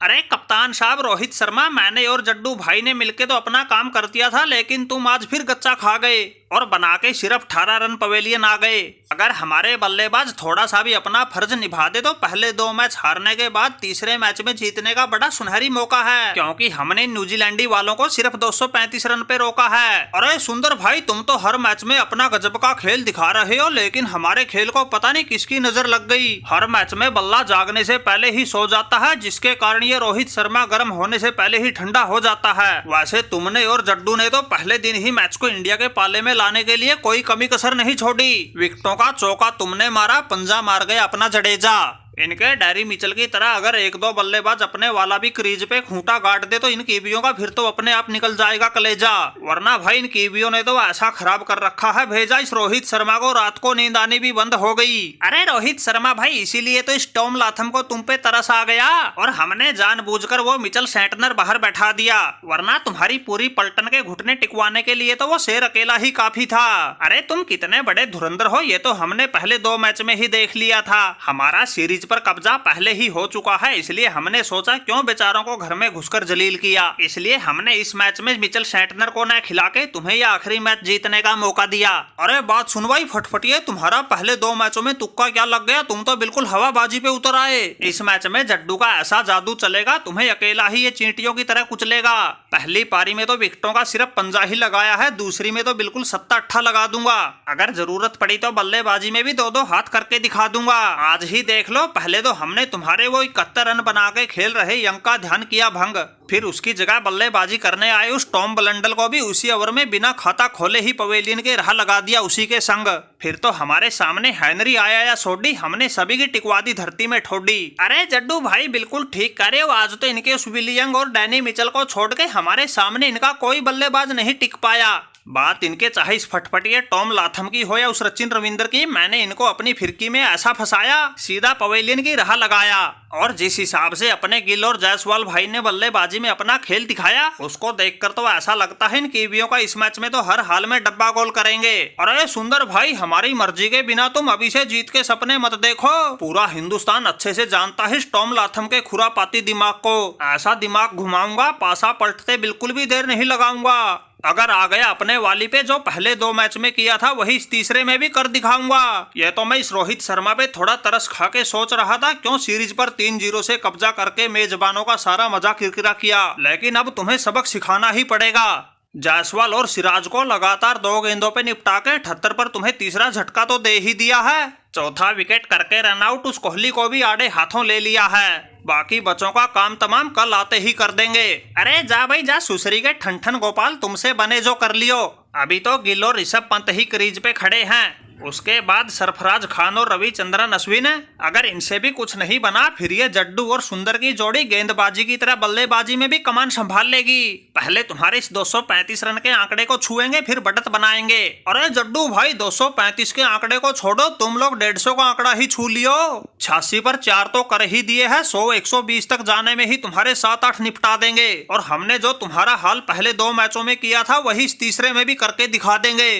अरे कप्तान साहब रोहित शर्मा, मैंने और जड्डू भाई ने मिलके तो अपना काम कर दिया था, लेकिन तुम आज फिर गच्चा खा गए और बना के सिर्फ 18 रन पवेलियन आ गए। अगर हमारे बल्लेबाज थोड़ा सा भी अपना फर्ज निभा दे तो पहले 2 मैच हारने के बाद तीसरे मैच में जीतने का बड़ा सुनहरी मौका है, क्योंकि हमने न्यूजीलैंडी वालों को सिर्फ 235 रन पे रोका है। अरे सुंदर भाई, तुम तो हर मैच में अपना गजब का खेल दिखा रहे हो, लेकिन हमारे खेल को पता नहीं किसकी नजर लग गई। हर मैच में बल्ला जागने से पहले ही सो जाता है, जिसके कारण ये रोहित शर्मा गर्म होने से पहले ही ठंडा हो जाता है। वैसे तुमने और जड्डू ने तो पहले दिन ही मैच को इंडिया के पाले में लाने के लिए कोई कमी कसर नहीं छोड़ी। विकेटों का चौका तुमने मारा, पंजा मार गया अपना जडेजा। इनके डैरी मिचेल की तरह अगर 1-2 बल्लेबाज अपने वाला भी क्रीज पे खूंटा गाड़ दे तो इन कीवियों का फिर तो अपने आप निकल जाएगा कलेजा। वरना भाई इन कीवियों ने तो ऐसा खराब कर रखा है भेजा, इस रोहित शर्मा को रात को नींद आनी भी बंद हो गई। अरे रोहित शर्मा भाई, इसीलिए तो इस टॉम लाथम को तुम पे तरस आ गया और हमने जानबूझकर वो मिचेल सेंटनर बाहर बैठा दिया, वरना तुम्हारी पूरी पलटन के घुटने टिकवाने के लिए तो वो शेर अकेला ही काफी था। अरे तुम कितने बड़े धुरंधर हो, ये तो हमने पहले 2 मैच में ही देख लिया था। हमारा सीरीज पर कब्जा पहले ही हो चुका है, इसलिए हमने सोचा क्यों बेचारों को घर में घुसकर जलील किया। इसलिए हमने इस मैच में मिचेल सेंटनर को न खिला के तुम्हें यह आखिरी मैच जीतने का मौका दिया। अरे बात सुनवाई फटफटिए, तुम्हारा पहले 2 मैचों में तुक्का क्या लग गया, तुम तो बिल्कुल हवाबाजी पे उतर आए। इस मैच में जड्डू का ऐसा जादू चलेगा, तुम्हें अकेला ही ये चींटियों की तरह कुचलेगा। पहली पारी में तो विकेटों का सिर्फ पंजा ही लगाया है, दूसरी में तो बिल्कुल 7-8 लगा दूंगा। अगर जरूरत पड़ी तो बल्लेबाजी में भी 2-2 हाथ करके दिखा दूंगा। आज ही देख लो, पहले तो हमने तुम्हारे वो 71 रन बना के खेल रहे यंग का ध्यान किया भंग, फिर उसकी जगह बल्लेबाजी करने आए उस टॉम ब्लंडल को भी उसी ओवर में बिना खाता खोले ही पवेलियन के राह लगा दिया उसी के संग। फिर तो हमारे सामने हेनरी आया या सोडी, हमने सभी की टिकवा दी धरती में ठोडी। अरे जड्डू भाई बिल्कुल ठीक कह रहे हो, आज तो इनके उस विली यंग और डैनी मिचेल को छोड़ के हमारे सामने इनका कोई बल्लेबाज नहीं टिक पाया। बात इनके चाहे इस फटफटिए टॉम लाथम की हो या उस सचिन रविंद्र की, मैंने इनको अपनी फिरकी में ऐसा फंसाया, सीधा पवेलियन की राह लगाया। और जिस हिसाब से अपने गिल और जायसवाल भाई ने बल्लेबाजी में अपना खेल दिखाया, उसको देखकर तो ऐसा लगता है इन कीवियों का इस मैच में तो हर हाल में डब्बा गोल करेंगे। अरे सुंदर भाई, हमारी मर्जी के बिना तुम अभी से जीत के सपने मत देखो। पूरा हिंदुस्तान अच्छे से जानता है इस टॉम लाथम के खुरापाती दिमाग को। ऐसा दिमाग घुमाऊंगा, पासा पलटते बिल्कुल भी देर नहीं लगाऊंगा। अगर आ गया अपने वाली पे, जो पहले 2 मैच में किया था वही इस तीसरे में भी कर दिखाऊंगा। ये तो मैं इस रोहित शर्मा पे थोड़ा तरस खा के सोच रहा था क्यों सीरीज पर 3-0 से कब्जा करके मेजबानों का सारा मजा किरकिरा किया, लेकिन अब तुम्हें सबक सिखाना ही पड़ेगा। जायसवाल और सिराज को लगातार 2 गेंदों पे निपटा के 78 पर तुम्हें तीसरा झटका तो दे ही दिया है। चौथा विकेट करके रन आउट उस कोहली को भी आड़े हाथों ले लिया है। बाकी बच्चों का काम तमाम कल आते ही कर देंगे। अरे जा भाई जा, सुसरी के ठन गोपाल, तुमसे बने जो कर लियो। अभी तो गिल और ऋषभ पंत ही क्रीज पे खड़े हैं, उसके बाद सरफराज खान और रविचंद्रन अश्विन। अगर इनसे भी कुछ नहीं बना फिर ये जड्डू और सुंदर की जोड़ी गेंदबाजी की तरह बल्लेबाजी में भी कमान संभाल लेगी। पहले तुम्हारे इस 235 रन के आंकड़े को छुएंगे, फिर बढ़त बनाएंगे। अरे जड्डू भाई, 235 के आंकड़े को छोड़ो, तुम लोग 150 का आंकड़ा ही छू लियो। 86 पर 4 तो कर ही दिए है, 100-120 तक जाने में ही तुम्हारे 7-8 निपटा देंगे। और हमने जो तुम्हारा हाल पहले 2 मैचों में किया था वही इस तीसरे में भी करके दिखा देंगे।